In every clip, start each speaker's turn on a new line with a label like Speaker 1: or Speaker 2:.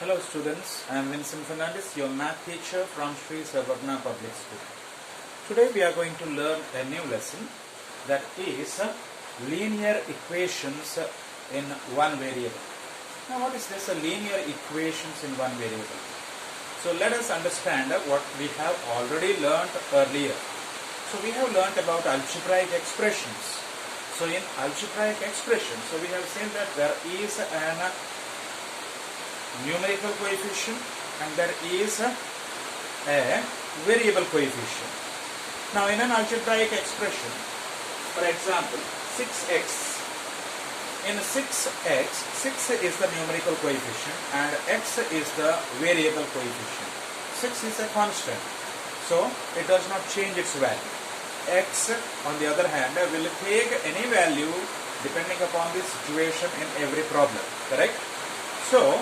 Speaker 1: Hello students, I am Vincent Fernandez, your math teacher from Sri Sarvagna Public School. Today we are going to learn a new lesson, that is linear equations in one variable. Now what is this, linear equations in one variable? So let us understand what we have already learned earlier. So we have learned about algebraic expressions. So in algebraic expressions, so we have seen that there is an numerical coefficient and there is a variable coefficient. Now in an algebraic expression, for example 6x, in 6x, 6 is the numerical coefficient and x is the variable coefficient. 6 is a constant, so it does not change its value. X on the other hand will take any value depending upon the situation in every problem, correct? So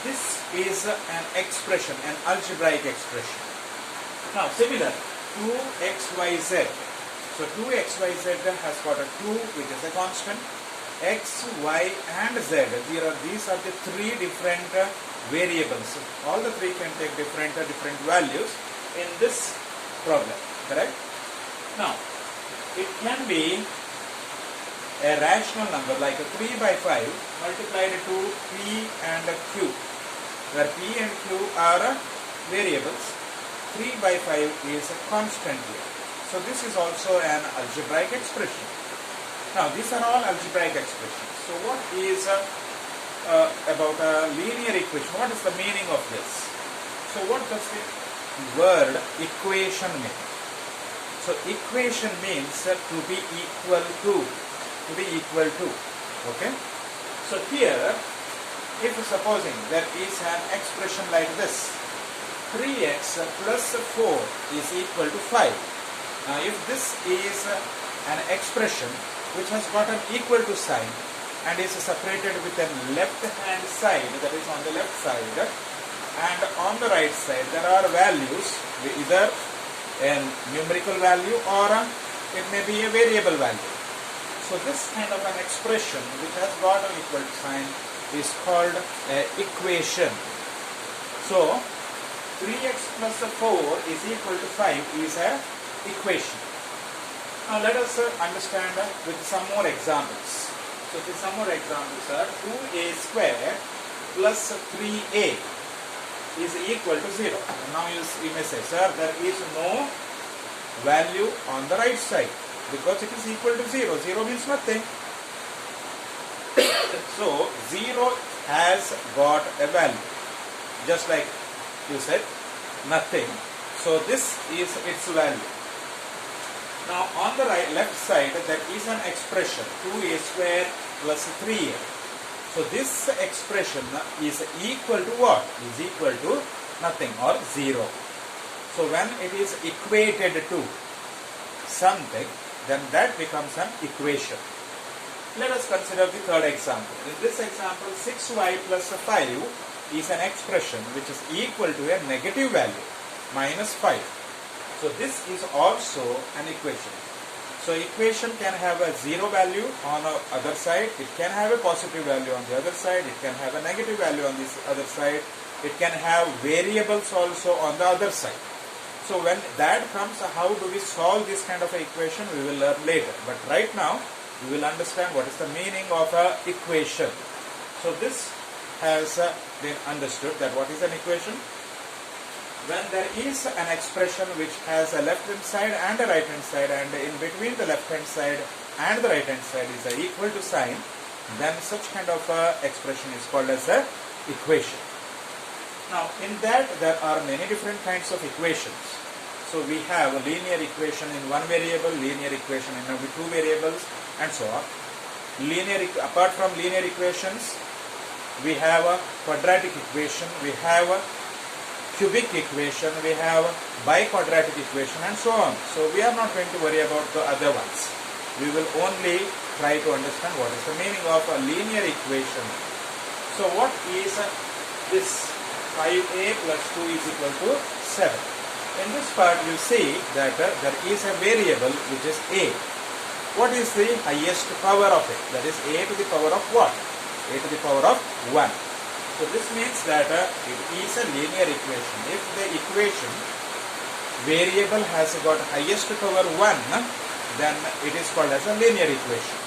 Speaker 1: this is an expression, an algebraic expression. Now similar, 2xyz. So 2xyz has got a 2 which is a constant. X, y and z. These are the three different variables. All the three can take different values in this problem, correct? Now it can be a rational number like a 3 by 5 multiplied to p and q, where p and q are variables. 3 by 5 is a constant here. So this is also an algebraic expression. Now these are all algebraic expressions. So what is about a linear equation? What is the meaning of this? So what does the word equation mean? So equation means to be equal to. Okay. So here, if supposing there is an expression like this, 3x plus 4 is equal to 5. Now if this is an expression which has got an equal to sign and is separated with a left hand side, that is on the left side, and on the right side there are values, either a numerical value or it may be a variable value. So this kind of an expression which has got an equal to sign is called an equation. So 3x plus 4 is equal to 5 is an equation. Now let us understand with some more examples. So with some more examples are 2a square plus 3a is equal to 0. And now you may say, sir, there is no value on the right side because it is equal to 0. 0 means nothing. So 0 has got a value, just like you said, nothing. So this is its value. Now on the left side there is an expression 2a square plus 3a. So this expression is equal to what? Is equal to nothing or 0. So when it is equated to something, then that becomes an equation. Let us consider the third example. In this example, 6y plus 5 is an expression which is equal to a negative value, minus 5. So this is also an equation. So equation can have a 0 value on the other side, it can have a positive value on the other side, it can have a negative value on this other side, it can have variables also on the other side. So when that comes, how do we solve this kind of a equation, we will learn later. But right now, we will understand what is the meaning of an equation. So this has been understood, that what is an equation? When there is an expression which has a left hand side and a right hand side, and in between the left hand side and the right hand side is an equal to sign, then such kind of expression is called as an equation. Now in that there are many different kinds of equations. So we have a linear equation in one variable, linear equation in two variables, and so on. Apart from linear equations, we have a quadratic equation, we have a cubic equation, we have biquadratic equation, and so on. So we are not going to worry about the other ones. We will only try to understand what is the meaning of a linear equation. So what is this 5a plus 2 is equal to 7? In this part you see that there is a variable which is a. What is the highest power of it? That is a to the power of what? A to the power of 1. So this means that it is a linear equation. If the equation variable has got highest power 1, then it is called as a linear equation.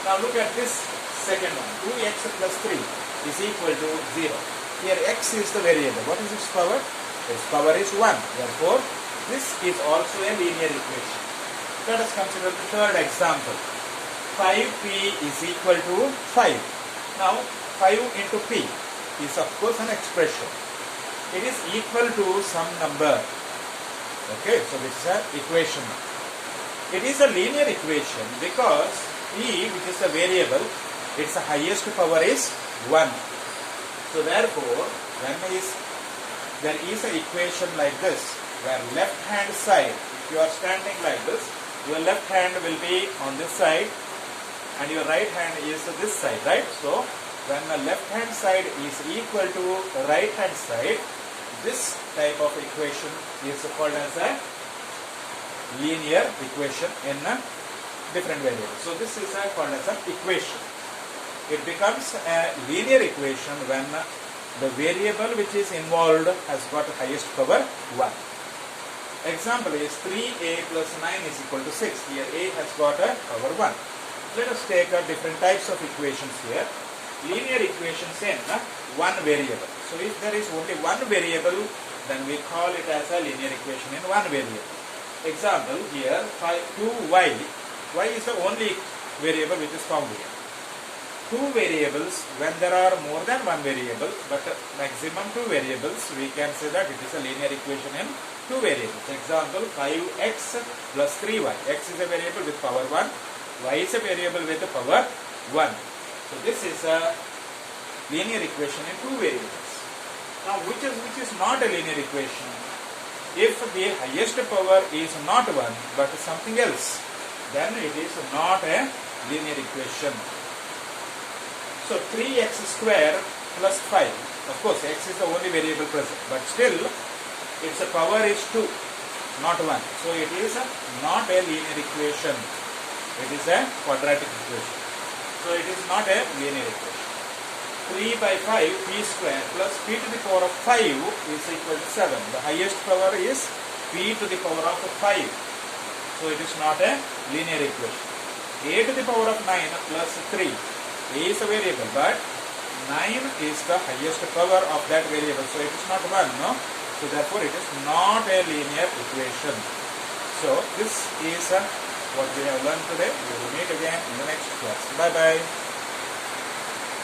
Speaker 1: Now look at this second one. 2x plus 3 is equal to 0. Here x is the variable. What is its power? Its power is 1. Therefore, this is also a linear equation. Let us consider the third example. 5p is equal to 5. Now 5 into p is of course an expression. It is equal to some number. Okay, so this is an equation. It is a linear equation because p, which is a variable, its highest power is 1. So therefore, there is an equation like this, where left hand side, if you are standing like this, your left hand will be on this side and your right hand is this side, right? So when the left hand side is equal to right hand side, this type of equation is called as a linear equation in a different variable. So this is called as an equation. It becomes a linear equation when the variable which is involved has got highest power 1. Example is 3a plus 9 is equal to 6. Here a has got a power 1. Let us take different types of equations here. Linear equations in one variable. So if there is only one variable, then we call it as a linear equation in one variable. Example here 2y. Y is the only variable which is found here. Two variables, when there are more than one variable, but maximum two variables, we can say that it is a linear equation in two variables. Example 5x plus 3y. X is a variable with power 1. Y is a variable with the power 1. So this is a linear equation in two variables. Now which is not a linear equation? If the highest power is not 1 but something else, then it is not a linear equation. So 3x square plus 5. Of course x is the only variable present, but still its power is 2, not 1. So it is not a linear equation. It is a quadratic equation. So it is not a linear equation. 3 by 5 p square plus p to the power of 5 is equal to 7. The highest power is p to the power of 5. So it is not a linear equation. A to the power of 9 plus 3. A is a variable, but 9 is the highest power of that variable. So it is not 1, no? So therefore it is not a linear equation. So this is what we have learned today. We will meet again in the next class. Bye bye.